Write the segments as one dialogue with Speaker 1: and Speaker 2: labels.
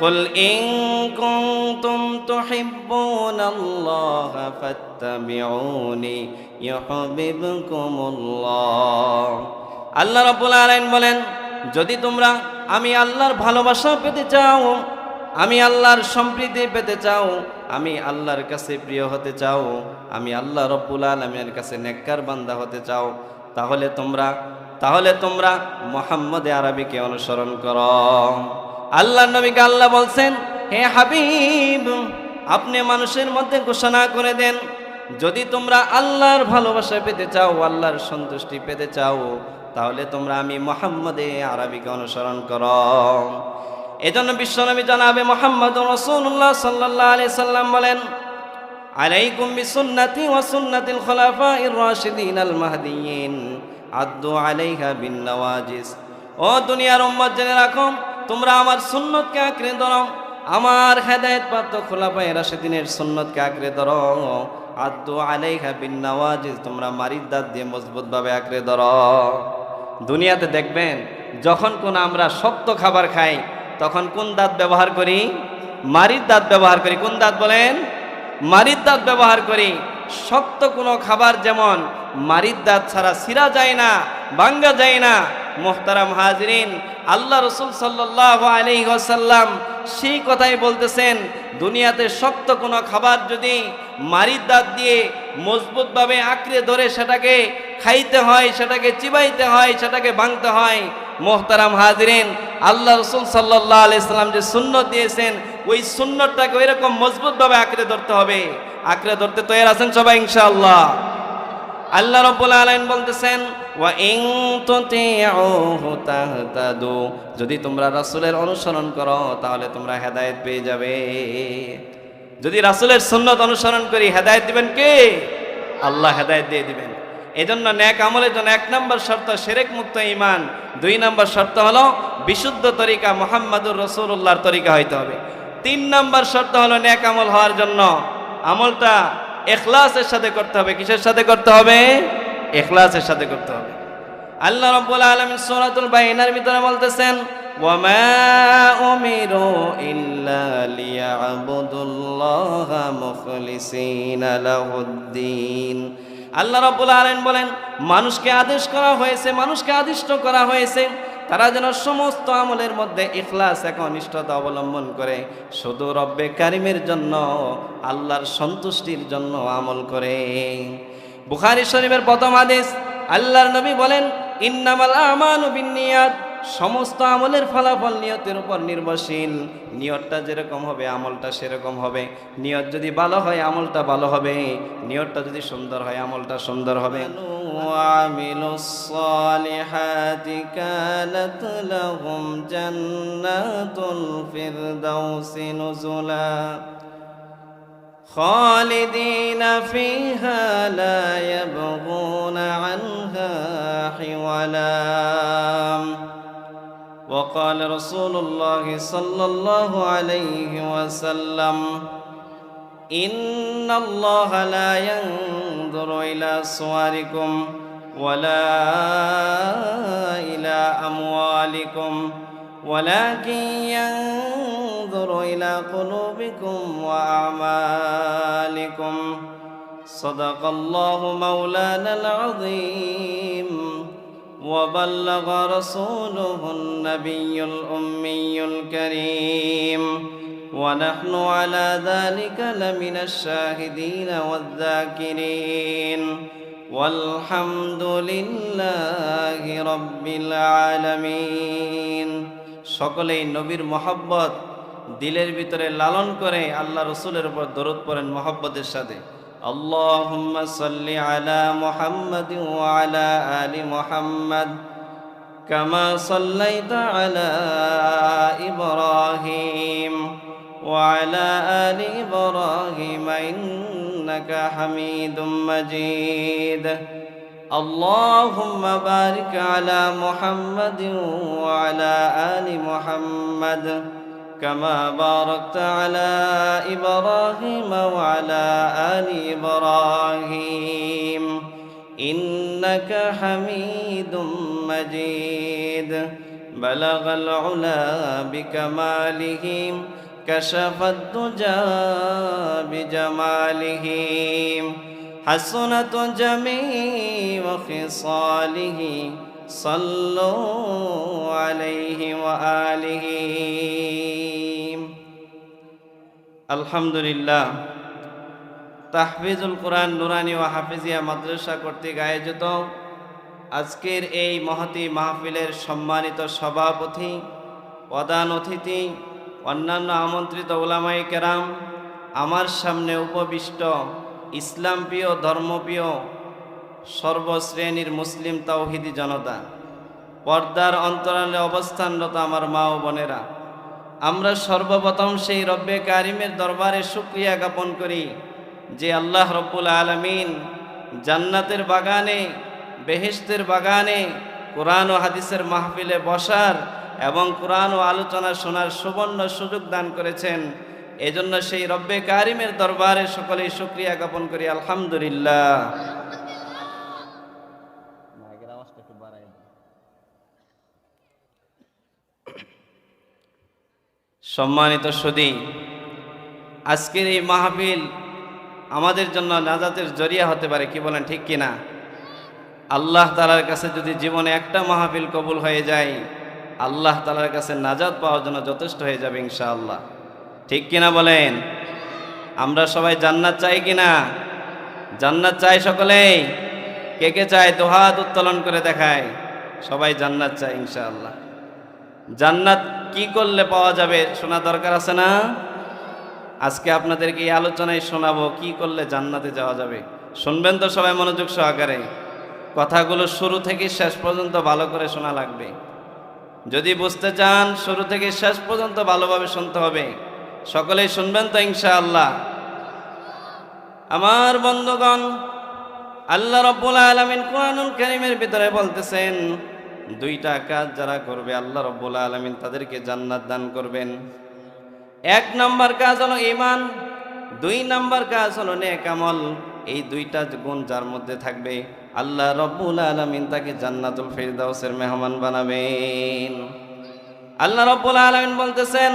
Speaker 1: কুল in কুনতুম তুহিব্বুনাল্লাহ ফাত্তাবিউনি ইউহিব্বুকুমুল্লাহ। আল্লাহ রাব্বুল আলামিন বলেন, যদি তোমরা আমি আল্লাহর ভালোবাসা পেতে চাও, আমি আল্লাহর সম্প্রীতি পেতে চাও, আমি আল্লাহর কাছে প্রিয় হতে চাও, আমি আল্লাহ রাব্বুল আলামিনের কাছে নেককার বান্দা হতে চাও, তাহলে তোমরা মুহাম্মদ আরবিকে অনুসরণ করো। আল্লাহর নবীকে আল্লাহ বলছেন, হে হাবিব, আপনি মানুষের মধ্যে ঘোষণা করে দেন, যদি তোমরা আল্লাহর ভালোবাসা পেতে চাও, আল্লাহর সন্তুষ্টি পেতে চাও, তাহলে তোমরা আমি মুহাম্মদ আরবিকে অনুসরণ করো। এজন্য বিশ্বনবী জনাবে মুহাম্মদুর রাসূলুল্লাহ সাল্লাল্লাহু আলাইহি সাল্লাম বলেন, আলাইকুম বিসুন্নতি ওয়া সুন্নাতিল খুলাফাইর রাশিদিনাল মাহদিয়িন আদ্দু আলাইহা বিন নওয়াজিস। ও দুনিয়ার উম্মত, জেনে রাখো, তোমরা আমার সুন্নতকে আঁকড়ে ধরো, আমার হেদায়েতপ্রাপ্ত খুলাফায়ে রাশিদিনের সুন্নতকে আঁকড়ে ধরো। আদ্দু আলাইহা বিন নওয়াজিস, তোমরা মারির দাঁত দিয়ে মজবুতভাবে আঁকড়ে ধরো। দুনিয়াতে দেখবেন, যখন কোন আমরা শক্ত খাবার খাই, তখন কোন দাঁত ব্যবহার করি? মারির দাঁত ব্যবহার করি। কোন দাঁত বলেন? মারির দাঁত ব্যবহার করি। শক্ত কোনো খাবার যেমন মারির দাঁত ছাড়া ছিঁড়া যায় না, ভাঙ্গা যায় না। মুহতারাম হাজিরিন, আল্লাহ রাসূল সাল্লাল্লাহু আলাইহি ওয়াসাল্লাম সেই কথাই বলতেছেন, দুনিয়াতে শক্ত কোনো খাবার যদি মারির দাঁত দিয়ে মজবুতভাবে আঁকড়ে ধরে সেটাকে খাইতে হয়, সেটাকে চিবাইতে হয়, সেটাকে ভাঙতে হয়। মুহতারাম হাজিরিন, আল্লাহ রাসূল সাল্লাল্লাহু আলাইহি সাল্লাম যে সুন্নত দিয়েছেন, ওই সুন্নতটাকে ওইরকম মজবুতভাবে আঁকড়ে ধরতে হবে। আঁকড়ে ধরতে তৈরি আছেন সবাই ইনশাআল্লাহ? আল্লাহ রাব্বুল আলামিন বলতেছেন, ওয়া ইন তুতিউহু তাহতাদু, যদি তোমরা রাসূলের অনুসরণ করো তাহলে তোমরা হেদায়েত পেয়ে যাবে। যদি রাসূলের সুন্নাত অনুসরণ করি, হেদায়েত দিবেন কে? আল্লাহ হেদায়েত দিয়ে দিবেন। এজন্য নেক আমলের জন্য 1 নম্বর শর্ত শিরক মুক্ত ঈমান, 2 নম্বর শর্ত হলো বিশুদ্ধ তরিকা মুহাম্মদুর রাসূলুল্লাহর তরিকা হইতে হবে। 3 নম্বর শর্ত হলো নেক আমল হওয়ার জন্য আমলটা ইখলাসের সাথে করতে হবে। কিসের সাথে করতে হবে? ইখলাসের সাথে করতে হবে। আল্লাহ রাব্বুল আলামিন সূরাতুল বাইনার ভিতরে বলতেছেন, ওয়া মা উমিরু ইল্লা লিয়াবুদুল্লাহা মুখলিসিনা লাহুদ্দিন। আল্লাহ রাব্বুল আলামিন বলেন, মানুষকে আদেশ করা হয়েছে, মানুষকে আদিষ্ট করা হয়েছে, তারা যেন সমস্ত আমলের মধ্যে ইখলাস, একনিষ্ঠতা অবলম্বন করে শুধু রব্বে কারিমের জন্য, আল্লাহর সন্তুষ্টির জন্য আমল করে। বুখারী শরীফের প্রথম হাদিস, আল্লাহর নবী বলেন, ইন্নামাল আমালু বিন্নিয়াত, সমস্ত আমলের ফলাফল নিয়তের উপর নির্ভরশীল। নিয়তটা যেরকম হবে আমলটা সেরকম হবে। নিয়ত যদি ভালো হয় আমলটা ভালো হবে, নিয়তটা যদি সুন্দর হয় আমলটা সুন্দর হবে। ওয়ামিলুস সালিহাতি কানাত লাহুম জান্নাতুল ফিরদাউসি নুজুলা খালিদিনা ফিহা লা ইয়াবগুনা আনহা হিওয়ালা। وقال رسول الله صلى الله عليه وسلم، إن الله لا ينظر إلى صوركم ولا إلى أموالكم ولكن ينظر إلى قلوبكم وأعمالكم. صدق الله مولانا العظيم وبلغ رسوله النبي الأمي الكريم، ونحن على ذلك لمن الشاهدين والذاكرين، والحمد لله رب العالمين. সকলেই নবীর মহব্বত দিলের ভিতরে লালন করে আল্লাহ রসুলের উপর দরুদ পড়েন মহব্বতের সাথে। আল্লাহুম্মা সাল্লি আলা মুহাম্মাদ ওয়া আলা আলি মুহাম্মাদ কামা সাল্লাইতা আলা ইব্রাহিম ওয়া আলা আলি ইব্রাহিম ইন্নাকা হামিদুম মাজিদ। আল্লাহুম্মা বারিক আলা মুহাম্মাদ ওয়া আলা আলি মুহাম্মাদ كما باركت على إبراهيم وعلى آل إبراهيم إنك حميد مجيد. বালাগাল উলা বিকামালিহি কাশাফাদ দুজা বিজামালিহি হাসনাত জামিউ খিসালিহি সাল্লু আলাইহি ওয়া আলিহি। আলহামদুলিল্লাহ, তাহফিজুল কোরআন নুরানি ও হাফিজিয়া মাদ্রাসা কর্তৃক আয়োজিত আজকের এই মহতী মাহফিলের সম্মানিত সভাপতি, প্রধান অতিথি, অন্যান্য আমন্ত্রিত উলামায়ে কেরাম, আমার সামনে উপবিষ্ট ইসলামপ্রিয় ধর্মপ্রিয় সর্বশ্রেণীর মুসলিম তাওহীদি জনতা, পর্দার অন্তরালে অবস্থানরত আমার মা ও বোনেরা, আমরা সর্বপ্রথম সেই রব্বে কারিমের দরবারে শুকরিয়া জ্ঞাপন করি যে আল্লাহ রব্বুল আলামিন জান্নাতের বাগানে, বেহেশতের বাগানে কোরআন ও হাদিসের মাহফিলে বসার এবং কোরআন ও আলোচনা শোনার সুবর্ণ সুযোগ দান করেছেন। এজন্য সেই রব্বে কারিমের দরবারে সকলেই শুকরিয়া জ্ঞাপন করি আলহামদুলিল্লাহ। সম্মানিত সুধী, আজকের এই মাহফিল আমাদের জন্য নাজাতের জরিয়া হতে পারে, কি বলেন ঠিক কিনা? আল্লাহ তাআলার কাছে যদি জীবনে একটা মাহফিল কবুল হয়ে যায়, আল্লাহ তাআলার কাছে নাজাত পাওয়ার জন্য যথেষ্ট হয়ে যাবে ইনশাআল্লাহ, ঠিক কিনা বলেন? আমরা সবাই জান্নাত চাই কিনা? জান্নাত চাই সকলেই? কে কে চায় দুহাত উত্তোলন করে দেখায়। সবাই জান্নাত চাই ইনশাআল্লাহ। জান্নাত কি করলে পাওয়া যাবে শোনা দরকার আছে না? আজকে আপনাদেরকে এই আলোচনায় শোনাবো কি করলে জান্নাতে যাওয়া যাবে। শুনবেন তো সবাই মনোযোগ সহকারে? কথাগুলো শুরু থেকে শেষ পর্যন্ত ভালো করে শোনা লাগবে। যদি বুঝতে চান শুরু থেকে শেষ পর্যন্ত ভালোভাবে শুনতে হবে। সকলেই শুনবেন তো ইনশাআল্লাহ? আমার বন্ধুগণ, আল্লাহ রাব্বুল আলামিন কোরআনুল কারীমের ভিতরে বলতেছেন, দুইটা কাজ যারা করবে আল্লাহ রাব্বুল আলামিন তাদেরকে জান্নাত দান করবেন। এক নম্বর কাজ হলো ঈমান, দুই নম্বর কাজ হলো নেক আমল। এই দুইটা গুণ যার মধ্যে থাকবে আল্লাহ রাব্বুল আলামিন তাকে জান্নাতুল ফিরদাউসের মেহমান বানাবেন। আল্লাহ রাব্বুল আলামিন বলতেছেন,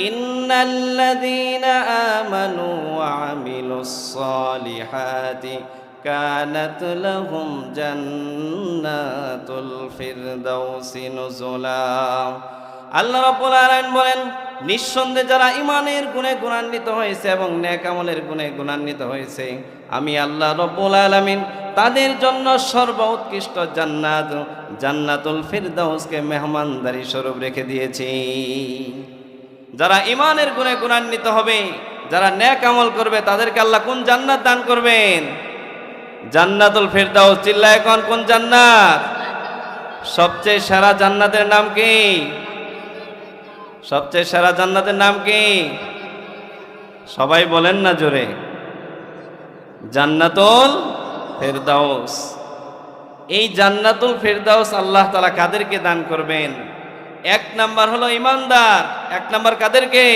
Speaker 1: ইন্নাল্লাযীনা আমানু ওয়া আমিলুস সালিহাতি কানাত লাহুম জান্নাতুল ফিরদাউসি নুজুলা। আল্লাহ রাব্বুল আলামিন বলেন, নিঃসন্দেহে যারা ঈমানের গুণে গুণান্বিত হয়েছে এবং নেক আমলের গুণে গুণান্বিত হয়েছে, আমি আল্লাহ রাব্বুল আলামিন তাদের জন্য সর্বোৎকৃষ্ট জান্নাত, জান্নাতুল ফিরদাউসকে মেহমানদারি স্বরূপ রেখে দিয়েছি। যারা ঈমানের গুণে গুণান্বিত হবে, যারা নেক আমল করবে, তাদেরকে আল্লাহ কোন জান্নাত দান করবেন? জান্নাতুল ফিরদাউস। চিল্লায় কোন কোন জান্নাত? সবচেয়ে সেরা জান্নাতের নাম কি? সবচেয়ে সেরা জান্নাতের নাম কি? সবাই বলেন না জোরে। জান্নাতুল ফিরদাউস। এই জান্নাতুল ফিরদাউস আল্লাহ তাআলা কাদেরকে দান করবেন? এক নাম্বার হলো ইমানদার। এক নাম্বার কাদেরকে?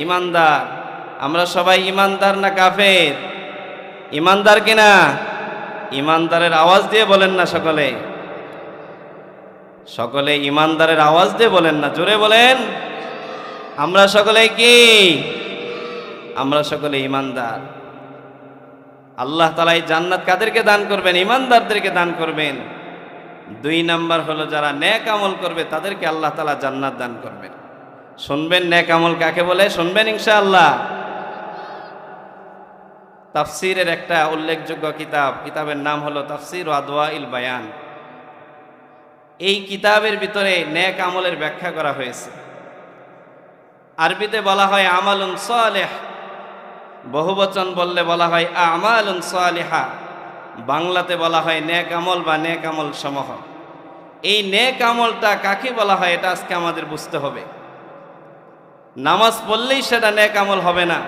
Speaker 1: ইমানদার। আমরা সবাই ইমানদার না কাফের? ইমানদার কিনা? ইমানদারের আওয়াজ দিয়ে বলেন না সকলে। সকলে ইমানদারের আওয়াজ দিয়ে বলেন না, জোরে বলেন। আমরা সকলে কি? আমরা সকলে ইমানদার। আল্লাহ তাআলা এই জান্নাত কাদেরকে দান করবেন? ইমানদারদেরকে দান করবেন। দুই নাম্বার হলো যারা নেক আমল করবে তাদেরকে আল্লাহ তাআলা জান্নাত দান করবেন। শুনবেন নেক আমল কাকে বলে? শুনবেন ইনশাআল্লাহ। তাফসীরের একটা উল্লেখযোগ্য কিতাব, কিতাবের নাম হলো তাফসীর আদওয়াইল বায়ান। এই কিতাবের ভিতরে নেক আমলের ব্যাখ্যা করা হয়েছে। আরবিতে বলা হয় আমালুন সালেহ, বহুবচন বললে বলা হয় আমালুন সালিহা, বাংলাতে বলা হয় নেক আমল বা নেক আমল সমূহ। এই নেক আমলটা কাকে বলা হয় এটা আজকে আমাদের বুঝতে হবে। নামাজ পড়লেই সেটা নেক আমল হবে না,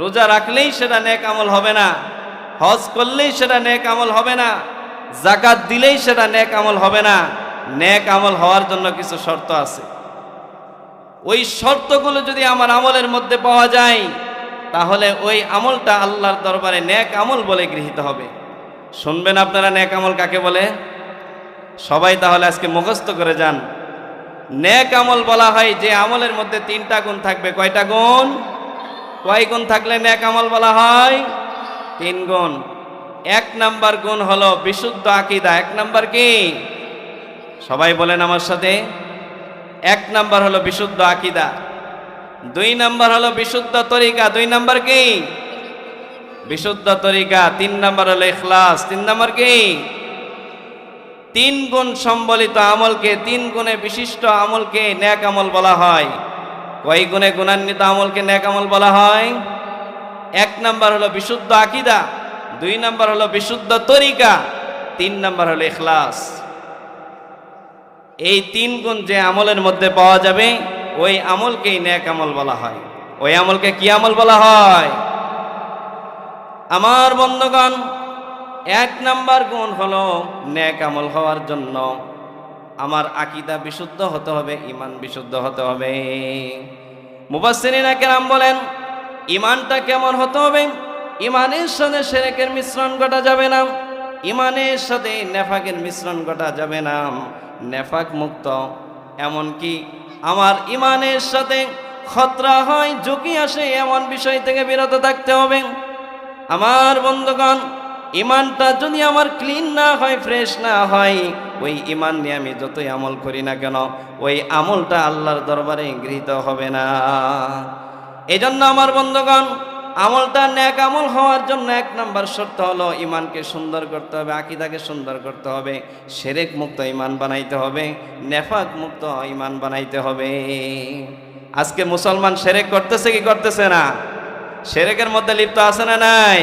Speaker 1: রোজা রাখলেই সেটা নেক আমল হবে না, হজ করলেই সেটা নেক আমল হবে না, যাকাত দিলেই সেটা নেক আমল হবে না। নেক আমল হওয়ার জন্য কিছু শর্ত আছে। ওই শর্তগুলো যদি আমার আমলের মধ্যে পাওয়া যায় তাহলে ওই আমলটা আল্লাহর দরবারে নেক আমল বলে গৃহীত হবে। শুনবেন আপনারা নেক আমল কাকে বলে? সবাই তাহলে আজকে মুখস্থ করে যান। নেক আমল বলা হয় যে আমলের মধ্যে 3টা গুণ থাকবে। কয়টা গুণ? কয় গুণ থাকলে নেক আমল বলা হয়? 3 গুণ। 1 নাম্বার গুণ হলো বিশুদ্ধ আকীদা। 1 নাম্বার কি? সবাই বলেন আমার সাথে। 1 নাম্বার হলো বিশুদ্ধ আকীদা। 2 নাম্বার হলো বিশুদ্ধ তরিকা। 2 নাম্বার কি? বিশুদ্ধ তরিকা। 3 নাম্বার হলো ইখলাস। 3 নাম্বার কি? 3 গুণ সম্বলিত আমলকে, 3 গুণে বিশিষ্ট আমলকে নেক আমল বলা হয়। কয় গুণে গুণান্বিত আমলকে নেক আমল বলা হয়? 1 নাম্বার হলো বিশুদ্ধ আকীদা, 2 নাম্বার হলো বিশুদ্ধ তরিকা, 3 নাম্বার হলো ইখলাস। এই 3 গুণ যে আমলের মধ্যে পাওয়া যাবে ওই আমলকেই নেক আমল বলা হয়। ওই আমলকে কি আমল বলা হয়? আমার বন্ধুগণ, 1 নাম্বার গুণ হলো নেক আমল হওয়ার জন্য আমার আকীদা বিশুদ্ধ হতে হবে, ঈমান বিশুদ্ধ হতে হবে। মুফাসসিরিন কেরাম বলেন ঈমানটা কেমন হতে হবে? ঈমানের সাথে শিরকের মিশ্রণ ঘটা যাবে না, ঈমানের সাথে নেফাকের মিশ্রণ ঘটা যাবে না। নেফাক মুক্ত, এমনকি আমার ঈমানের সাথে খতরা হয়, ঝুঁকি আসে, এমন বিষয় থেকে বিরত থাকতে হবে। আমার বন্ধুগণ, ঈমানটা যদি আমার ক্লিন না হয়, ফ্রেশ না হয়, ওই ঈমান নিয়ে আমি যতই আমল করি না কেন ওই আমলটা আল্লাহর দরবারে গৃহীত হবে না। এজন্য আমার বন্ধুগণ, আমলটা নেক আমল হওয়ার জন্য 1 নাম্বার শর্ত হলো ঈমানকে সুন্দর করতে হবে, আকীদাকে সুন্দর করতে হবে, শিরক মুক্ত ঈমান বানাইতে হবে, নেফাক মুক্ত ঈমান বানাইতে হবে। আজকে মুসলমান শিরক করতেছে কি করতেছে না? শিরকের মধ্যে লিপ্ত আছে না নাই?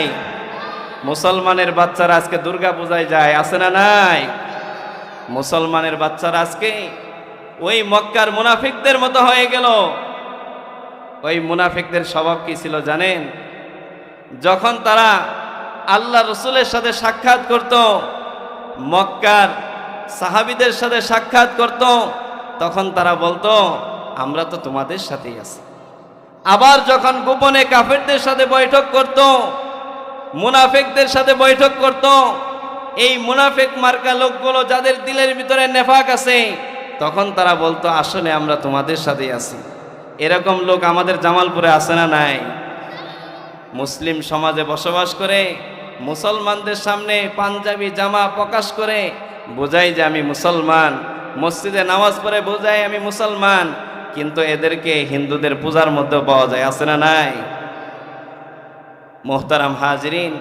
Speaker 1: মুসলমানের বাচ্চারা আজকে দুর্গা পূজায় যায়, আছে না নাই? মুসলমানের বাচ্চারা আজকে ওই মক্কার মুনাফিকদের মতো হয়ে গেল। ওই মুনাফিকদের স্বভাব কি ছিল জানেন? যখন তারা আল্লাহ রসুলের সাথে সাক্ষাৎ করত, মক্কার সাহাবীদের সাথে সাক্ষাৎ করত, তখন তারা বলতো আমরা তো তোমাদের সাথেই আছি। আবার যখন গোপনে কাফেরদের সাথে বৈঠক করত, মুনাফিকদের সাথে বৈঠক করত, এই মুনাফিক মার্কা লোকগুলো যাদের দিলের ভিতরে নেফাক আছে, তখন তারা বলতো আসলে আমরা তোমাদের সাথেই আছি। এরকম লোক আমাদের জামালপুরে আছে না নাই? মুসলিম সমাজে বসবাস করে মুসলমানদের সামনে পাঞ্জাবি জামা প্রকাশ করে বোঝায় যে আমি মুসলমান, মসজিদে নামাজ পড়ে বোঝায় আমি মুসলমান, কিন্তু এদেরকে হিন্দুদের পূজার মধ্যে পাওয়া যায়, আছে না নাই? মোহতারাম হাজরিন,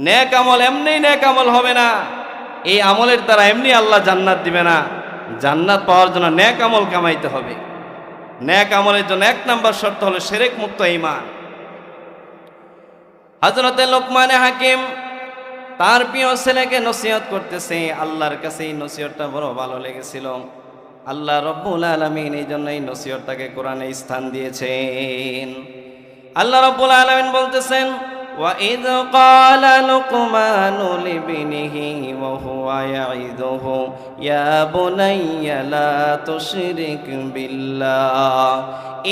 Speaker 1: নেক আমল এমনি নেক আমল হবে না। এই আমলের দ্বারা এমনি আল্লাহ জান্নাত দিবে না। জান্নাত পাওয়ার জন্য নেক আমল কামাইতে হবে। নেক আমলের জন্য 1 নাম্বার শর্ত হলো শিরক মুক্ত ঈমান। হযরতে লোকমান হাকিম তার প্রিয় ছেলেকে নসিহত করতেছে, আল্লাহর কাছে এই নসিহতটা বড় ভালো লেগেছিল। আল্লাহ রব্বুল আলামিন এই জন্য এই নসিহতটাকে কোরআনে স্থান দিয়েছেন। আল্লাহ রব্বুল আলামিন বলতেছেন, وَإِذْ قَالَ لُقْمَانُ لِابْنِهِ وَهُوَ يَعِظُهُ يَا بُنَيَّ لَا تُشْرِكْ بِاللَّهِ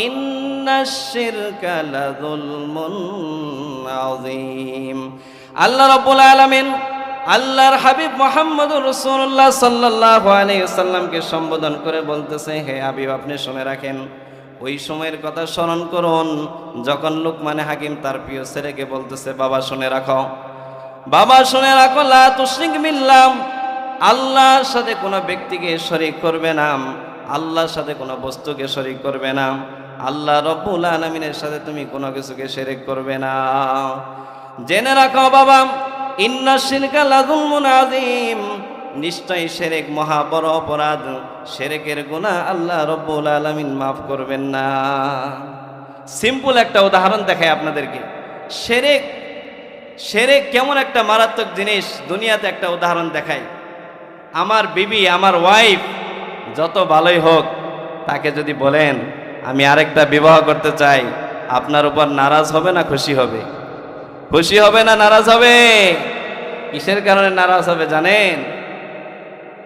Speaker 1: إِنَّ الشِّرْكَ لَظُلْمٌ عَظِيمٌ। আল্লাহ রাব্বুল আলামিন আল্লাহর হাবিব মুহাম্মদুর রাসূলুল্লাহ সাল্লাল্লাহু আলাইহি ওয়াসাল্লামকে সম্বোধন করে বলতেছে, হে হাবিব আপনি শুনে রাখেন, ওই সময়ের কথা স্মরণ করুন যখন লোকমান হাকিম তার প্রিয় ছেলেকে বলতেছে, বাবা শুনে রাখো, বাবা শুনে রাখো, লা তুশরিক বিল্লাহ, আল্লাহর সাথে কোনো ব্যক্তিকে শরীক করবে না, আল্লাহর সাথে কোনো বস্তুকে শরীক করবে না, আল্লাহ রব্বুল আলামিনের সাথে তুমি কোনো কিছুকে শিরক করবে না। জেনে রাখো বাবা, ইন্না শিরকা লাযুলমুন আযীম, নিশ্চয়ই শিরক মহা বড় অপরাধ, শিরকের গুনাহ আল্লাহ রব্বুল আলামিন মাফ করবেন না। সিম্পল একটা উদাহরণ দেখাই আপনাদেরকে। শিরক কেমন একটা মারাত্মক জিনিস, দুনিয়াতে একটা উদাহরণ দেখাই। আমার বিবি, আমার ওয়াইফ যত ভালোই হোক, তাকে যদি বলেন আমি আরেকটা বিবাহ করতে চাই, আপনার উপর নারাজ হবে না খুশি হবে? খুশি হবে না নারাজ হবে? কিসের কারণে নারাজ হবে জানেন?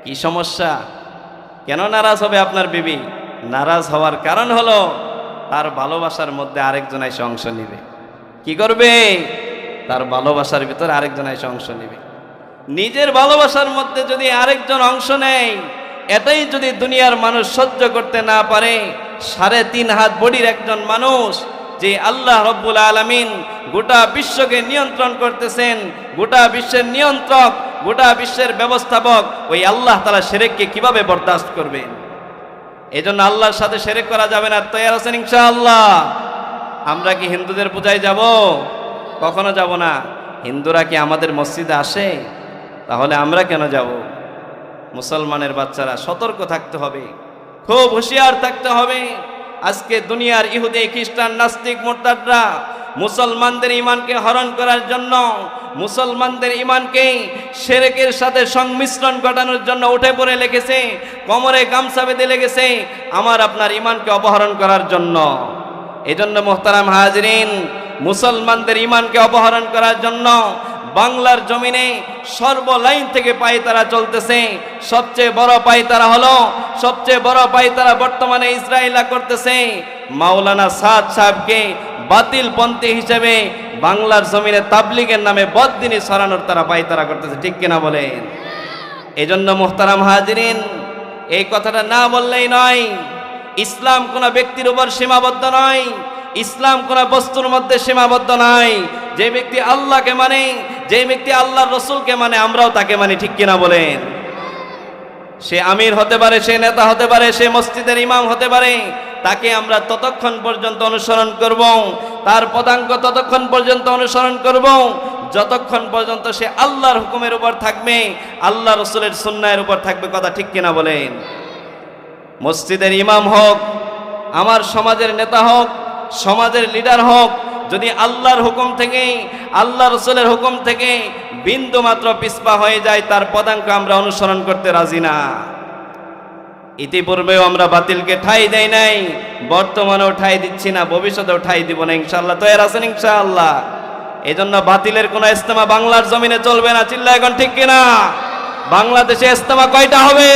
Speaker 1: কি সমস্যা? কেন নারাজ হবে আপনার বিবি? নারাজ হওয়ার কারণ হলো তার ভালোবাসার মধ্যে আরেকজন এসে অংশ নিবে। কি করবে? তার ভালোবাসার ভিতরে আরেকজন এসে অংশ নিবে। নিজের ভালোবাসার মধ্যে যদি আরেকজন অংশ নেয়, এটাই যদি দুনিয়ার মানুষ সহ্য করতে না পারে, 3.5 হাত বডির একজন মানুষ, যে আল্লাহ রব্বুল আলামিন গোটা বিশ্বকে নিয়ন্ত্রণ করতেছেন, গোটা বিশ্বের নিয়ন্ত্রক, গোটা বিশ্বের ব্যবস্থাপক, ওই আল্লাহ তাআলা শিরককে কিভাবে বরদাস্ত করবেন? এজন্য আল্লাহর সাথে শিরক করা যাবে না। তৈরি আছেন ইনশাআল্লাহ? আমরা কি হিন্দুদের পূজায় যাব? কখনো যাব না। হিন্দুরা কি আমাদের মসজিদে আসে? তাহলে আমরা কেন যাব? মুসলমানের বাচ্চারা সতর্ক থাকতে হবে, খুব হুঁশিয়ার থাকতে হবে। আজকে দুনিয়ার ইহুদি, খ্রিস্টান, নাস্তিক, মুরতাদরা মুসলমানদের ঈমানকে হরণ করার জন্য, মুসলমানদের ঈমানকে শিরকের সাথে সংমিশ্রণ ঘটানোর জন্য উঠে পড়ে লেগেছে, কোমরে গামছা বেঁধে লেগেছে আমার আপনার ঈমানকে অপহরণ করার জন্য। এজন্য মুহতারাম হাজিরিন, মুসলমানদের ঈমানকে অপহরণ করার জন্য বাংলার জমিনে সর্বলাইন থেকে পায়তারা চলতেছে। সবচেয়ে বড় পায়তারা হলো, সবচেয়ে বড় পায়তারা বর্তমানে ইসরায়েলা করতেছে। মাওলানা সাদ সাহেবকে বাতিল পন্থী হিসেবে বাংলার জমিনে তাবলীগের নামে বদদিনী ছড়ানোর তারা পায়তারা করতেছে, ঠিক কিনা বলেন? এজন্য মুহতারাম হাজিরিন, এই কথাটা না বললেই নয়। ইসলাম কোন ব্যক্তির উপর সীমাবদ্ধ নয়, ইসলাম কোন বস্তুর মধ্যে সীমাবদ্ধ নয়। যে ব্যক্তি আল্লাহকে মানে, যে ব্যক্তি আল্লাহর রসুলকে মানে, আমরাও তাকে মানি, ঠিক কিনা বলেন? সে আমির হতে পারে, সে নেতা হতে পারে, সে মসজিদের ইমাম হতে পারে, তাকে আমরা ততক্ষণ পর্যন্ত অনুসরণ করব, তার পদাঙ্ক ততক্ষণ পর্যন্ত অনুসরণ করব যতক্ষণ পর্যন্ত সে আল্লাহর হুকুমের উপর থাকবে, আল্লাহ রসুলের সুন্নাহের উপর থাকবে। কথা ঠিক কিনা বলেন? মসজিদের ইমাম হোক, আমার সমাজের নেতা হোক, সমাজের লিডার হোক, যদি আল্লাহর হুকুম থেকে, আল্লাহ রসুলের হুকুম থেকে বিন্দু মাত্র পিছপা হয়ে যায়, তার পদাঙ্ক আমরা অনুসরণ করতে রাজি না। ইতিপূর্বেও আমরা বাতিলকে ঠাঁই দেই নাই, বর্তমানেও ঠাঁই দিচ্ছি না, ভবিষ্যতেও ঠাঁই দিব না ইনশাআল্লাহ। তৈরি আছেন ইনশাআল্লাহ? এই জন্য বাতিলের কোনো ইজতেমা বাংলার জমিনে চলবে না। চিল্লা এখন ঠিক কিনা? বাংলাদেশে ইজতেমা কয়টা হবে?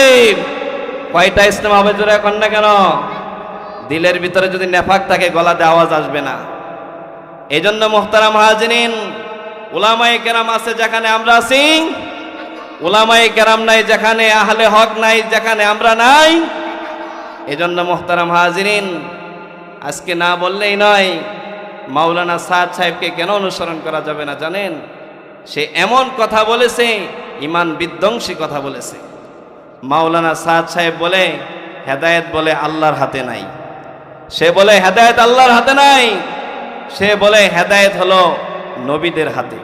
Speaker 1: কয়টা ইজতেমা হবে জোরে এখন না কেন? দিলের ভিতরে যদি নেফাক থাকে গলাতে আওয়াজ আসবে না। এই জন্য মুহতারাম হাজিরিন, উলামায়ে কেরাম আছে যেখানে আমরা আছি, উলামায়ে কেরাম নাই যেখানে, আহলে হক নাই যেখানে আমরা নাই। এই জন্য মুহতারাম হাজিরিন, আজকে না বললেই নয়, মাওলানা সাদ সাহেবকে কেন অনুসরণ করা যাবে না জানেন? সে এমন কথা বলেছে, ইমান বিধ্বংসী কথা বলেছে। মাওলানা সাদ সাহেব বলে হেদায়েত বলে আল্লাহর হাতে নাই। সে বলে হেদায়েত আল্লাহর হাতে নাই। সে বলে হেদায়েত হলো নবীদের হাতে,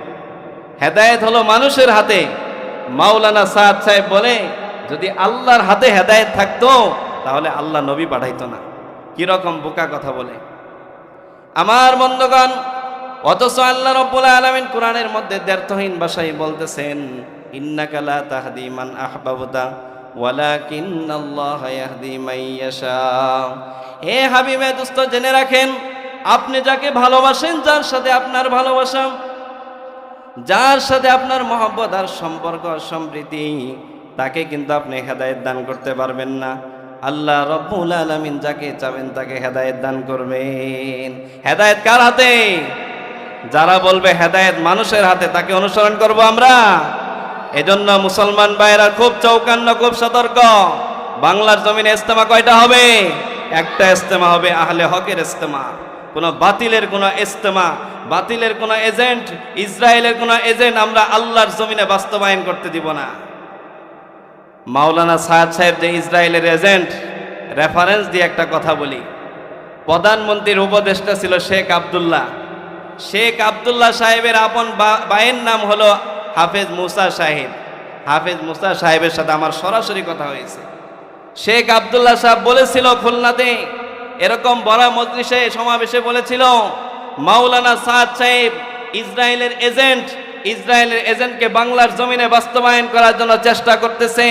Speaker 1: হেদায়েত হলো মানুষের হাতে। মাওলানা সাদ সাহেব বলে যদি আল্লাহর হাতে হেদায়েত থাকতো তাহলে আল্লাহ নবী পাঠাইতো না। কিরকম বোকা কথা বলে আমার বন্ধুগণ! অথচ আল্লাহ রাব্বুল আলামিন কোরআনের মধ্যে দ্ব্যর্থহীন ভাষায় বলতেছেন, ইন্নাকা লা তাহদি মান আহবাবতা ওয়ালাকিন্নাল্লাহা ইয়াহদি মান ইয়াশা। হে হাবিবে দোস্ত, জেনে রাখেন, আপনি যাকে ভালোবাসেন, যার সাথে আপনার ভালোবাসা, যার সাথে আপনার মহব্বত আর সম্পর্ক সম্প্রীতি, তাকে কিন্তু আপনি হেদায়েত দান করতে পারবেন না। আল্লাহ রাব্বুল আলামিন যাকে চাবেন তাকে হেদায়েত দান করবেন। হেদায়েত কার হাতে? যারা বলবে হেদায়েত মানুষের হাতে, তাকে অনুসরণ করব আমরা। এজন্য মুসলমান ভাইরা খুব চৌকান্ন, খুব সতর্ক। বাংলার জমিনে ইজতেমা কয়টা হবে? একটা ইজতেমা হবে, আহলে হকের ইজতেমা। কোনো বাতিলের কোনো ইজতেমা, বাতিলের কোনো এজেন্ট, ইসরায়েলের কোনো এজেন্ট আমরা আল্লাহর জমিনে বাস্তবায়ন করতে দিব না। মাওলানা সাদ সাহেব যে ইসরায়েলের এজেন্ট, রেফারেন্স দিয়ে একটা কথা বলি। প্রধানমন্ত্রীর উপদেষ্টা ছিল শেখ আব্দুল্লাহ। শেখ আব্দুল্লাহ সাহেবের আপন ভাইয়ের নাম হলো হাফেজ মুসা সাহেব। হাফেজ মুসা সাহেবের সাথে আমার সরাসরি কথা হয়েছে। শেখ আব্দুল্লাহ সাহেব বলেছিল খুলনাতে এরকম বড় মজলিসে সমাবেশে বলেছিল, মাওলানা সাদ সাহেব ইসরায়েলের এজেন্ট, ইসরায়েলের এজেন্টকে বাংলার জমিনে বাস্তবায়ন করার জন্য চেষ্টা করতেছে।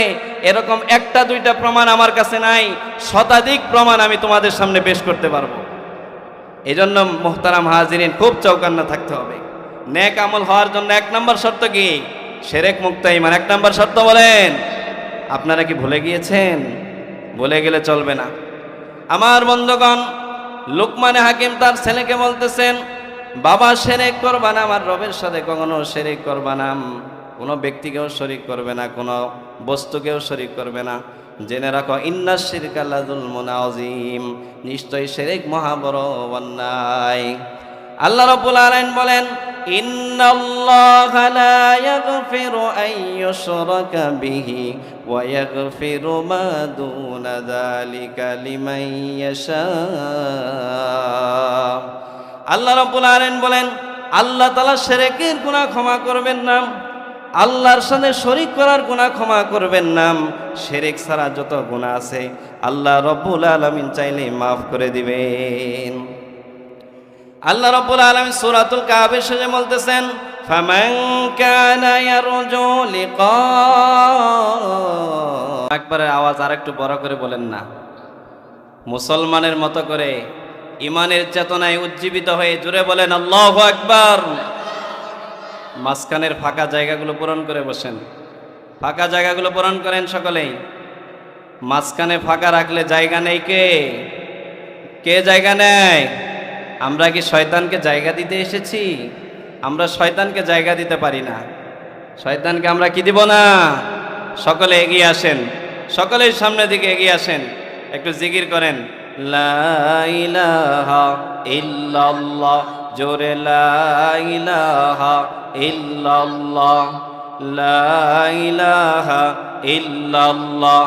Speaker 1: এরকম একটা দুইটা প্রমাণ আমার কাছে নাই, শতাধিক প্রমাণ আমি তোমাদের সামনে পেশ করতে পারবো। এই জন্য মুহতারাম হাজিরিন, খুব চৌকান্না থাকতে হবে। নেক আমল হওয়ার জন্য 1 নম্বর শর্ত কি? শিরক মুক্ত ঈমান। 1 নম্বর শর্ত বলেন। আপনারা কি ভুলে গিয়েছেন? ভুলে গেলে চলবে না। আমার বন্ধুগণ, লুকমানে হাকিম তার ছেলেকে বলতেছেন, বাবা শিরক করবা না, আমার রবের সাথে কখনো শিরক করবা না, কোনো ব্যক্তিকেও শরীক করবে না, কোনো বস্তুকেও শরীক করবে না। জেনে রাখো ইন্নাশ শিরকা লাযুলমুন আযীম, নিশ্চয়ই শিরক মহা বড় অন্যায়। আল্লাহ রাব্বুল আলামিন বলেন ইন্নাল্লাহা লা ইয়াগফিরু আন ইউশরাকা বিহি ওয়া ইয়াগফিরু মা দুনা যালিকা লিমান ইয়াশা। আল্লাহ রাব্বুল আলামিন বলেন আল্লাহ তাআলা শিরকের গুনাহ ক্ষমা করবেন না, আল্লাহর সাথে শরীক করার গুনাহ ক্ষমা করবেন না। শিরক ছাড়া যত গুনাহ আছে আল্লাহ রাব্বুল আলামিন চাইলে মাফ করে দিবেন। আল্লাহ রাব্বুল আলামিন সূরাতুল কাহফের শেষে বলতেছেন ফামান কানা ইয়ারজু লিকা, একবারের আওয়াজ আরেকটু বড় করে বলেন না, মুসলমানের মতো করে ইমানের চেতনায় উজ্জীবিত হয়ে জুড়ে বলেন আল্লাহু আকবার। মাঝখানের ফাঁকা জায়গাগুলো পূরণ করে বসেন, ফাঁকা জায়গাগুলো পূরণ করেন সকলেই। মাঝখানে ফাঁকা রাখলে জায়গা নেই, কে জায়গা নেয়? আমরা কি শয়তানকে জায়গা দিতে এসেছি? আমরা শয়তানকে জায়গা দিতে পারি না, শয়তানকে আমরা কি দিব না। সকলে এগিয়ে আসেন, সকলের সামনের দিকে এগিয়ে আসেন, একটু জিকির করেন লা ইলাহা ইল্লাল্লাহ, জোরে লা ইলাহা ইল্লাল্লাহ, লা ইলাহা ইল্লাল্লাহ,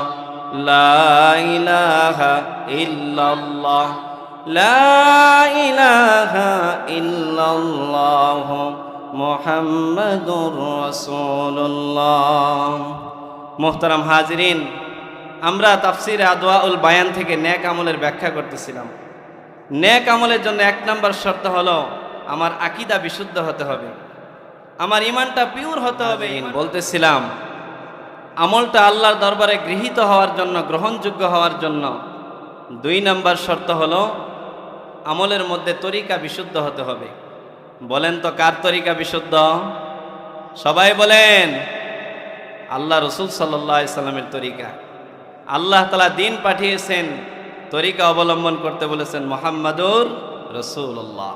Speaker 1: লা ইলাহা ইল্লাল্লাহ, লা ইলাহা ইল্লাল্লাহ মুহাম্মাদুর রাসূলুল্লাহ। মুহতারাম হাজিরিন, আমরা তাফসিরে আদওয়াউল বায়ান থেকে নেক আমলের ব্যাখ্যা করতেছিলাম। নেক আমলের জন্য এক নম্বর শর্ত হলো আমার আকীদা বিশুদ্ধ হতে হবে, আমার ঈমানটা পিওর হতে হবে। বলতেছিলাম আমলটা আল্লাহর দরবারে গৃহীত হওয়ার জন্য, গ্রহণযোগ্য হওয়ার জন্য দুই নম্বর শর্ত হলো আমলের মধ্যে তরিকা বিশুদ্ধ হতে হবে। বলেন তো কার তরিকা বিশুদ্ধ? সবাই বলেন আল্লাহ রসুল সাল্লাল্লাহু আলাইহি সাল্লামের তরিকা। আল্লাহ তাআলা দিন পাঠিয়েছেন, তরিকা অবলম্বন করতে বলেছেন মুহাম্মাদুর রাসূলুল্লাহ।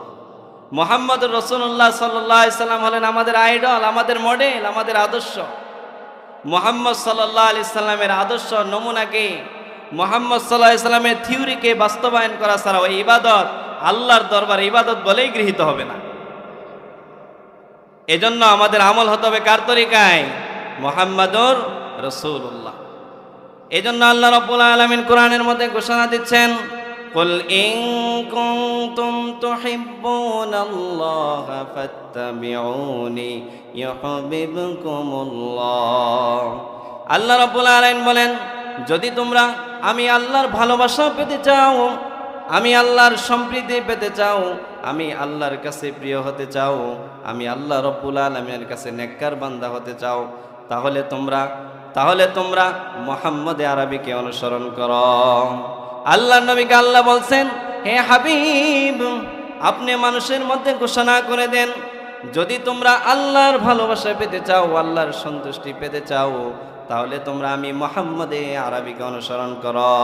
Speaker 1: মুহাম্মাদুর রাসূলুল্লাহ সাল্লাল্লাহু আলাইহি সাল্লাম হলেন আমাদের আইডল, আমাদের মডেল, আমাদের আদর্শ। মুহাম্মদ সাল্লাল্লাহু আলাইহি সাল্লামের আদর্শ নমুনাকে, মুহাম্মদ সাল্লাল্লাহু আলাইহি সাল্লামের থিওরিকে বাস্তবায়ন করা ছাড়া ওই ইবাদত আল্লাহর দরবারে ইবাদত বলেই গৃহীত হবে না। এজন্য আমাদের আমল হতে হবে কার তরিকায়? মুহাম্মাদুর রাসূলুল্লাহ। এজন্য আল্লাহ রাব্বুল আলামিন কোরআনের মধ্যে ঘোষণা দিচ্ছেন কুল ইন কুনতুম তুহিব্বুনাল্লাহা ফাত্তাবিউনি ইউহিব্বুকুমুল্লাহ। আল্লাহ রাব্বুল আলামিন বলেন যদি তোমরা আমি আল্লাহর ভালোবাসা পেতে চাও, আমি আল্লাহর সম্প্রীতি পেতে চাও, আমি আল্লাহর কাছে প্রিয় হতে চাও, আমি আল্লাহ রাব্বুল আলামিনের কাছে নেককার বান্দা হতে চাও, তাহলে তোমরা মুহাম্মদে আরবিকে অনুসরণ করো। আল্লাহর নবীকে আল্লাহ বলছেন হে হাবিব, আপনি মানুষের মধ্যে ঘোষণা করে দেন যদি তোমরা আল্লাহর ভালোবাসা পেতে চাও, আল্লাহর সন্তুষ্টি পেতে চাও, তাহলে তোমরা আমি মুহাম্মদে আরবিকে অনুসরণ করো।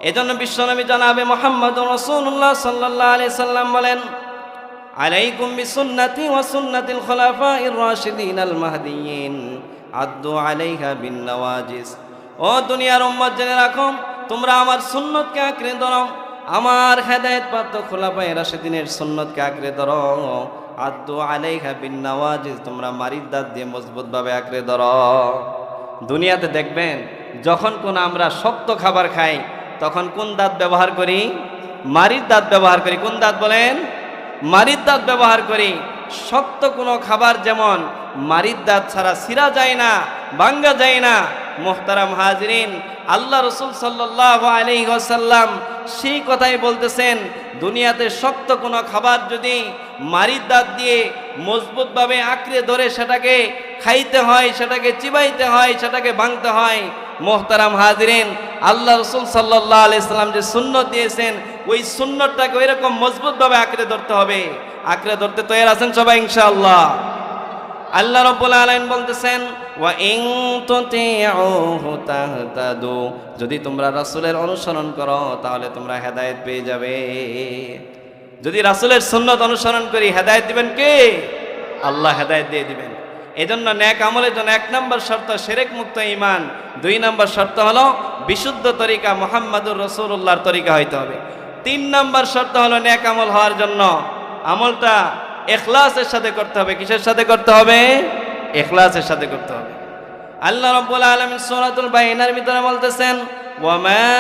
Speaker 1: এজন্য বিশ্বনবী জনাবে মুহাম্মদুর রাসূলুল্লাহ সাল্লাল্লাহু আলাইহি সাল্লাম বলেন আলাইকুম বিসুন্নতি ওয়া সুন্নাতিল খুলাফাইর রাশিদিনাল মাহদিয়িন আদ্দু আলাইহা বিন নওয়াজিস। ও দুনিয়ার উম্মত জেনে রাখো, তোমরা আমার সুন্নতকে আঁকড়ে ধরো, আমার হেদায়েতপ্রাপ্ত খুলাফায়ে রাশিদিনের সুন্নতকে আঁকড়ে ধরো। আদ্দু আলাইহা বিন নওয়াজিস, তোমরা মারির দাঁত দিয়ে মজবুতভাবে আঁকড়ে ধরো। দুনিয়াতে দেখবেন যখন কোন আমরা শক্ত খাবার খাই তখন কোন দাঁত ব্যবহার করি? মারির দাঁত ব্যবহার করি। কোন দাঁত বলেন? মারির দাঁত ব্যবহার করি। শক্ত কোনো খাবার যেমন মারির দাঁত ছাড়া ছিঁড়া যায় না, ভাঙ্গা যায় না। মুহতারাম হাজিরিন, আল্লাহ রসুল সাল্লাল্লাহু আলাইহি ওয়াসাল্লাম সেই কথাই বলতেছেন, দুনিয়াতে শক্ত কোনো খাবার যদি মারির দাঁত দিয়ে মজবুতভাবে আঁকড়ে ধরে সেটাকে খাইতে হয়, সেটাকে চিবাইতে হয়, সেটাকে ভাঙতে হয়। মুহতারাম হাজিরিন, আল্লাহ রসুল সাল্লাল্লাহু আলাইহি ওয়াসাল্লাম যে সুন্নত দিয়েছেন ওই সুন্নতটাকে ওইরকম মজবুতভাবে আঁকড়ে ধরতে হবে। আঁকড়ে ধরতে তৈরি আছেন সবাই ইনশাআল্লাহ? আল্লাহ রাব্বুল আলামিন বলতেছেন ওয়া ইন তুতিউহু তাহতাদু, যদি তোমরা রাসূলের অনুসরণ করো তাহলে তোমরা হেদায়েত পেয়ে যাবে। যদি রাসূলের সুন্নাত অনুসরণ করি হেদায়েত দিবেন কে? আল্লাহ হেদায়েত দিয়ে দিবেন। এজন্য নেক আমলের জন্য 1 নম্বর শর্ত শিরক মুক্ত ঈমান, 2 নম্বর শর্ত হলো বিশুদ্ধ তরিকা মুহাম্মদুর রাসূলুল্লাহর তরিকা হইতে হবে, 3 নম্বর শর্ত হলো নেক আমল হওয়ার জন্য আমলটা ইখলাসের সাথে করতে হবে। কিসের সাথে করতে হবে? ইখলাসের সাথে করতে হবে। আল্লাহ রাব্বুল আলামিন সূরাতুল বাইনার ভিতরে বলতেছেন, ওয়ামা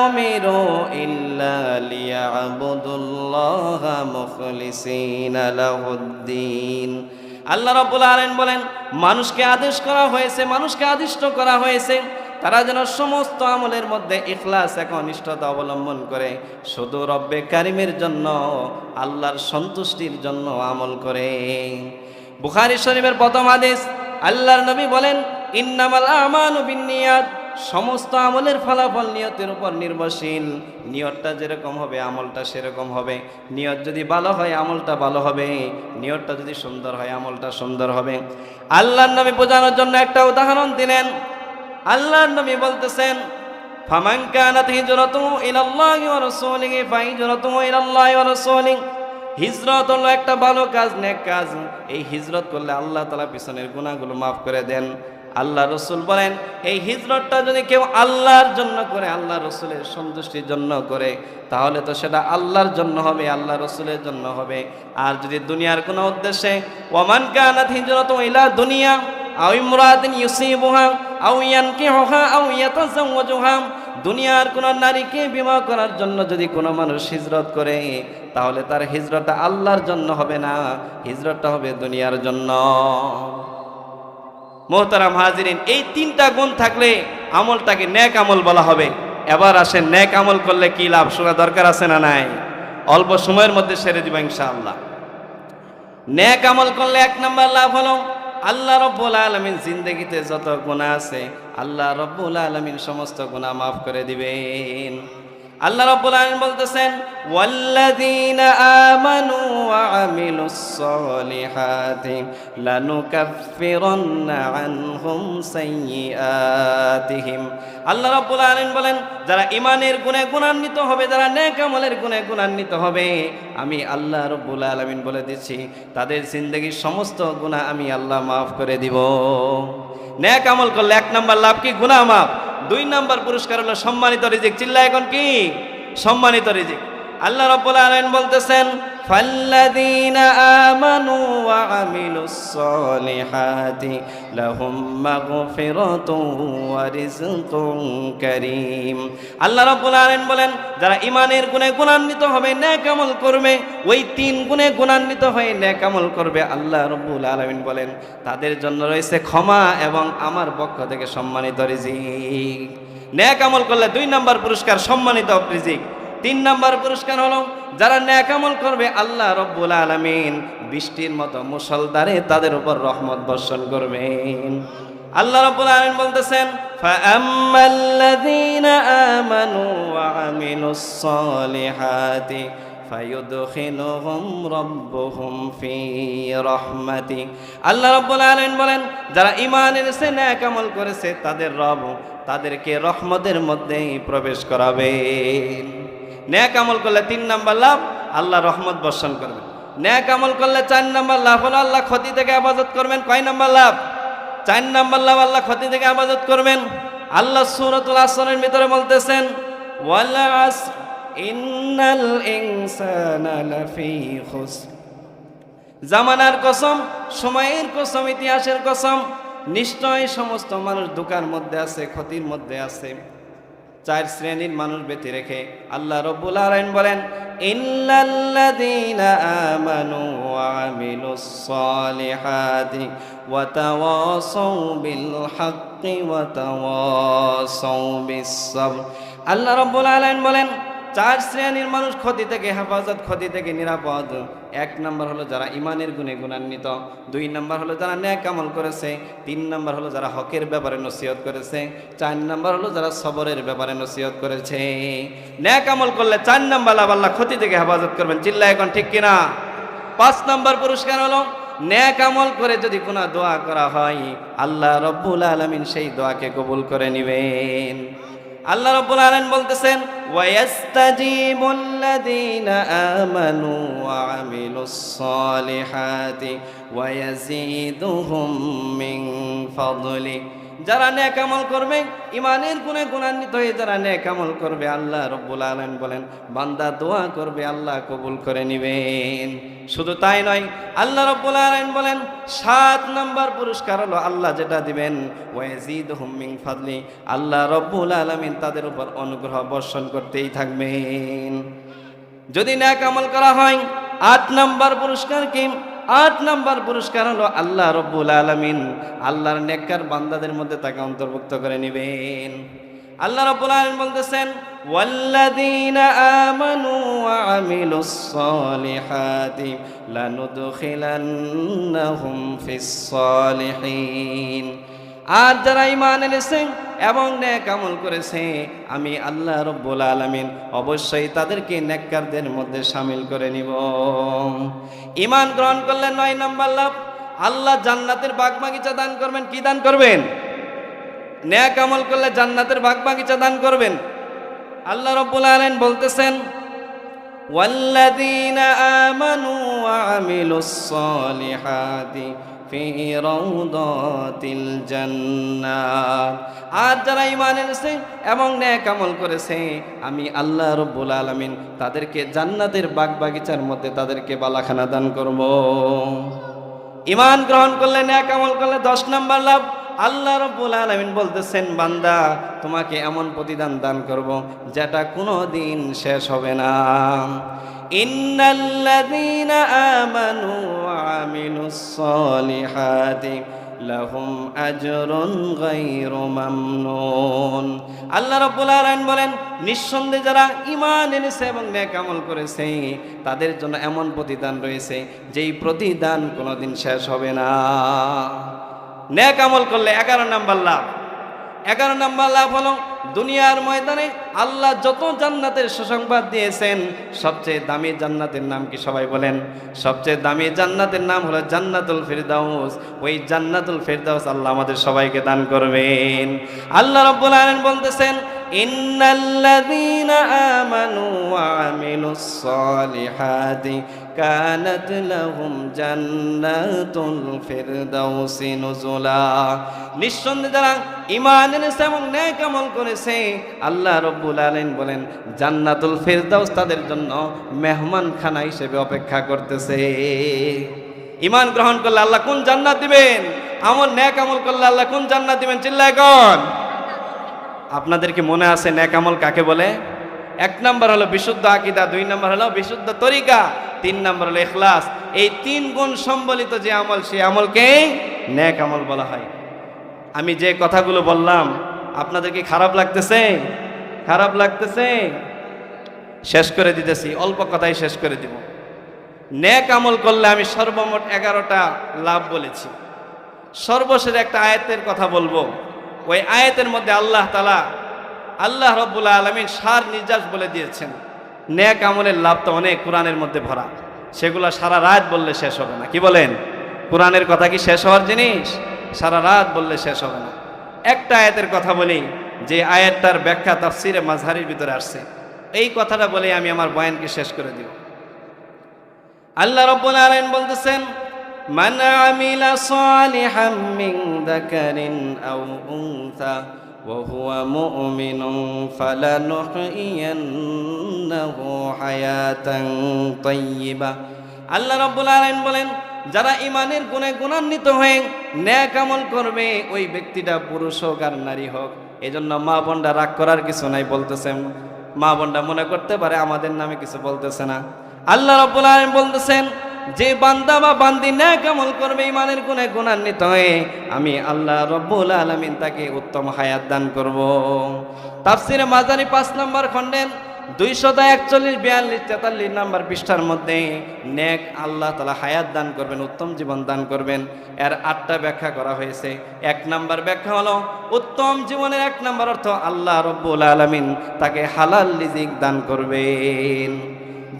Speaker 1: উমিরু ইল্লা লিয়াবুদুল্লাহা মুখলিসিনা লাহুদ্দিন। আল্লাহ রাব্বুল আলামিন বলেন, মানুষকে আদেশ করা হয়েছে, মানুষকে আদিষ্ট করা হয়েছে তারা যেন সমস্ত আমলের মধ্যে ইখলাস একনিষ্ঠতা অবলম্বন করে শুধু রব্বে কারিমের জন্য, আল্লাহর সন্তুষ্টির জন্য আমল করে। বুখারী শরীফের প্রথম হাদিস, আল্লাহর নবী বলেন, ইন্নামাল আমালু বিন্নিয়াত, সমস্ত আমলের ফলাফল নিয়তের উপর নির্ভরশীল। নিয়তটা যেরকম হবে আমলটা সেরকম হবে। নিয়ত যদি ভালো হয় আমলটা ভালো হবে, নিয়তটা যদি সুন্দর হয় আমলটা সুন্দর হবে। আল্লাহর নবী বোঝানোর জন্য একটা উদাহরণ দিলেন। আল্লাহর নবী বলতেছেন, ফামান কানাত হিজরাতুহু ইলাল্লাহি ওয়া রাসূলিহি ফাহিজরাতুহু ইলাল্লাহি ওয়া রাসূলিহি। হিজরত হলো একটা ভালো কাজ, নেক কাজ। এই হিজরত করলে আল্লাহ তাআলা পিছনের গুনাহগুলো মাফ করে দেন। আল্লাহ রসুল বলেন, এই হিজরতটা যদি কেউ আল্লাহর জন্য করে, আল্লাহ রসুলের সন্তুষ্টির জন্য করে, তাহলে তো সেটা আল্লাহর জন্য হবে, আল্লাহ রসুলের জন্য হবে। আর যদি দুনিয়ার কোনো উদ্দেশ্যে, ওয়ামান কানাত হিজরাতুহু ইলা দুনিয়া আও ইমরাতিন ইউসিবুহা আও ইয়ানকিহুহা আও ইয়াতাযাওয়াজুহা, দুনিয়ার কোনো নারীকে বিবাহ করার জন্য যদি কোনো মানুষ হিজরত করে, তাহলে তার হিজরতটা আল্লাহর জন্য হবে না, হিজরতটা হবে দুনিয়ার জন্য। মোহতারাম হাজিরিন, এই 3টা গুণ থাকলে আমলটাকে নেক আমল বলা হবে। এবার আসেন, নেক আমল করলে কি লাভ শোনা দরকার আছে না নাই? অল্প সময়ের মধ্যে সেরে দিব ইনশাআল্লাহ। নেক আমল করলে 1 নম্বর লাভ হলো আল্লাহ রাব্বুল আলামিন জিন্দেগিতে যত গুনাহ আছে আল্লাহ রাব্বুল আলামিন সমস্ত গুনাহ মাফ করে দিবেন। আল্লাহ রাব্বুল আলামিন বলতেছেন, ওয়াল্লাযীনা আমানু ওয়া আমিলুস সলিহাতি লানুকাফফিরান্না আনহুম সাইয়্যাতিহিম। আল্লাহ রাব্বুল আলামিন বলেন, যারা ঈমানের গুণে গুণান্বিত হবে, যারা নেক আমলের গুণে গুণান্বিত হবে, আমি আল্লাহ রাব্বুল আলামিন বলে দিচ্ছি তাদের জিন্দেগীর সমস্ত গুনাহ আমি আল্লাহ মাফ করে দিব। নেক আমল করলে 1 নম্বর লাভ কি? গুনাহ মাফ। 2 নম্বর পুরস্কার হলো সম্মানিত রিজিক। চিল্লা এখন কি? সম্মানিত রিজিক। আল্লাহ রাব্বুল আলামিন বলতেছেন, ফাল্লাযীনা আমানু ওয়া আমিলুস সলিহাতি লাহুম মাগফিরাতুন ওয়া রিজকুন কারীম। আল্লাহ রাব্বুল আলামিন বলেন, যারা ঈমানের গুণে গুণান্বিত হবে, নেক আমল করবে, ওই 3 গুণে গুণান্বিত হয়ে নেক আমল করবে, আল্লাহ রাব্বুল আলামিন বলেন তাদের জন্য রয়েছে ক্ষমা এবং আমার পক্ষ থেকে সম্মানিত রিজিক। নেক আমল করলে 2 নম্বর পুরস্কার সম্মানিত রিজিক। 3 নম্বর পুরস্কার হলো যারা নেক আমল করবে আল্লাহ রাব্বুল আলামিন বৃষ্টির মতো মুষলধারে তাদের উপর রহমত বর্ষণ করবেন। আল্লাহ রাব্বুল আলামিন বলতেছেন, ফাআম্মাল্লাযীনা আমানু ওয়া আমিলুস সলিহাতি ফায়ুদখিলুহুম রাব্বুহুম ফি রাহমাতি। আল্লাহ রাব্বুল আলামিন বলেন, যারা ঈমান এনেছে, নেক আমল করেছে, তাদের রব তাদেরকে রহমতের মধ্যে প্রবেশ করাবেন। নেক আমল করলে 3 নম্বর লাভ, আল্লাহ রহমত বর্ষণ করবেন। নেক আমল করলে 4 নম্বর লাভ হলো আল্লাহ ক্ষতি থেকে হেফাজত করবেন। কয় নম্বর লাভ? 4 নম্বর লাভ, আল্লাহ ক্ষতি থেকে হেফাজত করবেন। আল্লাহ সূরাতুল আসরের ভিতরে বলতেছেন, ওয়াল আসর ইন্নাল ইনসানা লাফি খুসর। জামানার কসম, সময়ের কসম, ইতিহাসের কসম, নিশ্চয় সমস্ত মানুষ ধোঁকার মধ্যে আছে, ক্ষতির মধ্যে আছে। 4 শ্রেণীর মানুষ ব্যতী রেখে আল্লাহ রাব্বুল আলামিন বলেন, ইল্লাল্লাযীনা আমানু ওয়া আমিলুস সলিহাতি ওয়া তাওয়াসাউ বিল হাক্কি ওয়া তাওয়াসাউ বিস সাবর। আল্লাহ রাব্বুল আলামিন বলেন 4 শ্রেণীর মানুষ ক্ষতি থেকে হেফাজত, ক্ষতি থেকে নিরাপদ। 1 নম্বর হলো যারা ঈমানের গুণে গুণান্বিত, 2 নম্বর হলো যারা নেক আমল করেছে, 3 নম্বর হলো যারা হকের ব্যাপারে নসিহত করেছে, 4 নম্বর হলো যারা সবরের ব্যাপারে নসিহত করেছে। নেক আমল করলে 4 নম্বর লাভ, আল্লাহ ক্ষতি থেকে হেফাজত করবেন। চিল্লা এখন ঠিক কিনা? 5 নম্বর পুরস্কার হলো নেক আমল করে যদি কোনো দোয়া করা হয়, আল্লাহ রাব্বুল আলামিন সেই দোয়াকে কবুল করে নেবেন। আল্লাহ রাব্বুল আলামিন বলতেছেন ওয়ায়াস্তাজিবুল্লাযীনা আমানু ওয়া আমিলুস সালিহাতি ওয়া ইয়াজিদুহুম মিন ফাদলি। যারা নেক আমল করবে, ইমানের গুণে গুণান্বিত হয়ে যারা নেক আমল করবে, আল্লাহ রাব্বুল আলামিন বলেন বান্দা দোয়া করবে, আল্লাহ কবুল করে নেবেন। শুধু তাই নয়, আল্লাহ রাব্বুল আলামিন বলেন 7 নম্বর পুরস্কার হলো আল্লাহ যেটা দিবেন ওয়াজিদুহুম মিন ফাদলি, আল্লাহ রাব্বুল আলামিন তাদের উপর অনুগ্রহ বর্ষণ করতেই থাকবেন। যদি নেক আমল করা হয় 8 নম্বর পুরস্কার কি? 8 নম্বর পুরস্কার হলো আল্লাহ রাব্বুল আলামিন আল্লাহর নেককার বান্দাদের মধ্যে তাকে অন্তর্ভুক্ত করে নেবেন। আল্লাহ রাব্বুল আলামিন বলতেছেন ওয়াল্লাযীনা আমানু ওয়া আমিলুস সালিহাতি লানুদখিলান্নাহুম ফিস সালিহিন। আর যারা ঈমান এনেছে এবং নেক আমল করেছে, আমি আল্লাহ রাব্বুল আলামিন অবশ্যই তাদেরকে নেককারদের মধ্যে শামিল করে নিব। ঈমান গ্রহণ করলে 9 নম্বর লাভ, আল্লাহ জান্নাতের বাগবাগিচা দান করবেন। কি দান করবেন? নেক আমল করলে জান্নাতের বাগবাগিচা দান করবেন। আল্লাহ রাব্বুল আলামিন বলতেছেন ওয়াল্লাযীনা আমানু ওয়া আমিলুস সালিহাতি ফি রাউদাতিল জান্নাত। আর যারা ঈমান এনেছে এবং নেক আমল করেছে, আমি আল্লাহ রাব্বুল আলামিন তাদেরকে জান্নাতের বাগবাগিচার মধ্যে তাদেরকে বালাখানা দান করব। ঈমান গ্রহণ করলে, নেক আমল করলে 10 নম্বর লাভ, আল্লাহ রাব্বুল আলামিন বলতেছেন বান্দা তোমাকে এমন প্রতিদান দান করব যেটা কোনো দিন শেষ হবে না। ইন্নাল্লাযীনা আমানু ওয়া আমিলুস সালিহাতি লাহুম আজরুন গায়রু মামনুন। আল্লাহ রাব্বুল আলামিন বলেন নিঃসন্দেহে যারা ঈমান এনেছে এবং নেক আমল করেছে তাদের জন্য এমন প্রতিদান রয়েছে যেই প্রতিদান কোনোদিন শেষ হবে না। নেক আমল করলে 11 নম্বর লাভ। 11 নম্বর লাভ হলো দুনিয়ার ময়দানে আল্লাহ যত জান্নাতের সুসংবাদ দিয়েছেন, সবচেয়ে দামি জান্নাতের নাম কি সবাই বলেন? সবচেয়ে দামি জান্নাতের নাম হলো জান্নাতুল ফিরদাউস। ওই জান্নাতুল ফিরদাউস আল্লাহ আমাদের সবাইকে দান করবেন। আল্লাহ রাব্বুল আলামিন বলতেছেন ইন্নাল্লাযীনা আমানু ওয়া আমিলুস সালিহাতি কানাত লাহুম জান্নাতুল ফিরদাউসি নুজুলা। নিঃসন্দেহে যারা ঈমান এনেছে এবং নেক আমল করেছে, আল্লাহ রাব্বুল আলামিন বলেন জান্নাতুল ফিরদাউস তাদের জন্য মেহমানখানা হিসেবে অপেক্ষা করতেছে। ঈমান গ্রহণ করলে আল্লাহ কোন জান্নাত দিবেন? আমল নেক আমল করলে আল্লাহ কোন জান্নাত দিবেন? চিল্লায় কোন? আপনাদের কি মনে আছে নেক আমল কাকে বলে? 1 নম্বর হলো বিশুদ্ধ আকীদা, 2 নম্বর হলো বিশুদ্ধ তরিকা, 3 নম্বর হলো ইখলাস। এই 3 গুণ সম্বলিত যে আমল, সেই আমলকে নেক আমল বলা হয়। আমি যে কথাগুলো বললাম আপনাদের কি খারাপ লাগতেছে? খারাপ লাগতেছে? শেষ করে দিতেছি, অল্প কথাই শেষ করে দিব। নেক আমল করলে আমি সর্বমোট 11টা লাভ বলেছি। সর্বশেষ একটা আয়াতের কথা বলবো। ওই আয়াতের মধ্যে আল্লাহ রাব্বুল আলামিন সার নির্যাস বলে দিয়েছেন। নেক আমলের লাভ তো অনেক কোরআনের মধ্যে ভরা, সেগুলো সারা রাত বললে শেষ হবে না। কি বলেন? কোরআনের কথা কি শেষ হওয়ার জিনিস? সারা রাত বললে শেষ হবে না। একটা আয়াতের কথা বলি, যে আয়াতটার ব্যাখ্যা তাফসিরে মাযহারির ভিতরে আসছে। এই কথাটা বলে আমি আমার বয়ানকে শেষ করে দিব। আল্লাহ রাব্বুল আলামিন বলতেছেন মান আমিলা সালিহাম মিন যাকারিন আও উনসা ওয়া হুয়া মুমিনুন ফালানুহইয়ান্নাহু হায়াতান তাইয়্যিবা। আল্লাহ রাব্বুল আলামিন বলেন যারা ঈমানের গুণে গুণান্বিত হয়ে নেক আমল করবে, ওই ব্যক্তিটা পুরুষ হোক আর নারী হোক। এজন্য মা বোনরা রাগ করার কিছু নাই। বলতেছেন মা বোনরা মনে করতে পারে আমাদের নামে কিছু বলতেছে না। আল্লাহ রাব্বুল আলামিন বলতেছেন যে বান্দা বা বান্দি নেক আমল করবে ঈমানের গুণে গুণান্বিত হয়ে, আমি আল্লাহ রাব্বুল আলামিন তাকে উত্তম হায়াত দান করব। তাফসিরে মাজারি 5 নম্বর খণ্ডের 241, 42, 43 নম্বর পৃষ্ঠার মধ্যে নেক আল্লাহ তাআলা হায়াত দান করবেন, উত্তম জীবন দান করবেন। এর 8টা ব্যাখ্যা করা হয়েছে। 1 নম্বর ব্যাখ্যা হলো উত্তম জীবনের 1 নম্বর অর্থ আল্লাহ রাব্বুল আলামিন তাকে হালাল রিজিক দান করবেন।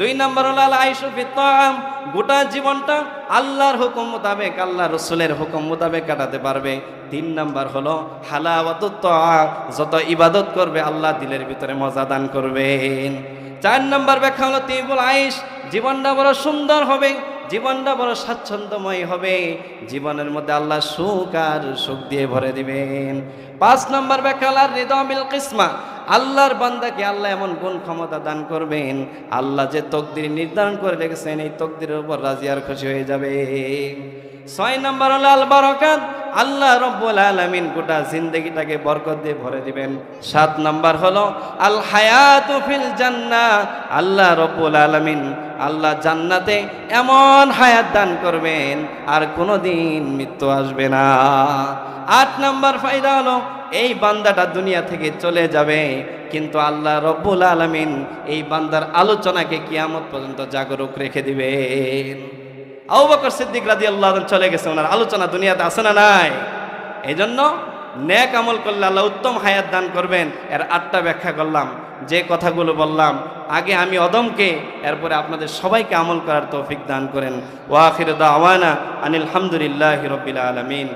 Speaker 1: 2 নম্বর হলো আল আইশু ফিত তাআম, গোটা জীবনটা আল্লাহর হুকুম মোতাবেক, আল্লাহ রসুলের হুকুম মোতাবেক কাটাতে পারবে। 3 নম্বর হলো হালাওয়াতুত তাআ, যত ইবাদত করবে আল্লাহ দিলের ভিতরে মজা দান করবেন। 4 নম্বর ব্যাখ্যা হলো তিবুল আইশ, জীবনটা বড় সুন্দর হবে, জীবনটা বড় স্বাচ্ছন্দ্যময় হবে, জীবনের মধ্যে আল্লাহ সুখ আর সুখ দিয়ে ভরে দিবেন। 5 নম্বর ব্যাখ্যা হলো রিদা বিল কিসমা, আল্লাহর বান্দাকে আল্লাহ এমন গুণ ক্ষমতা দান করবেন, আল্লাহ যে তকদির নির্ধারণ করে রেখেছেন এই তকদিরের উপর রাজি আর খুশি হয়ে যাবে। 6 নম্বর হলো আল বারাকাত, আল্লাহ রব্বুল আলামিন গোটা জিন্দেগিটাকে বরকত দিয়ে ভরে দিবেন। 7 নম্বর হলো আল হায়াতু ফিল জান্নাহ, আল্লাহ রব্বুল আলামিন আল্লাহ জান্নাতে এমন হায়াত দান করবেন আর কোনোদিন মৃত্যু আসবে না। 8 নম্বর ফায়দা হলো এই বান্দাটা দুনিয়া থেকে চলে যাবে, কিন্তু আল্লাহ রব্বুল আলামিন এই বান্দার আলোচনাকে কিয়ামত পর্যন্ত জাগরুক রেখে দিবেন। আবু বকর সিদ্দিক রাদিয়াল্লাহু আনহু চলে গেছে, ওনার আলোচনা দুনিয়াতে আছে না নাই? এই জন্য নেক আমল করলে আল্লাহ উত্তম হায়াত দান করবেন। এর 8টা ব্যাখ্যা করলাম, যে কথাগুলো বললাম আগে আমি অদমকে, এরপরে আপনাদের সবাইকে আমল করার তৌফিক দান করেন। ওয়া আখিরু দাওয়ানা আনিল হামদুলিল্লাহি রাব্বিল আলামিন।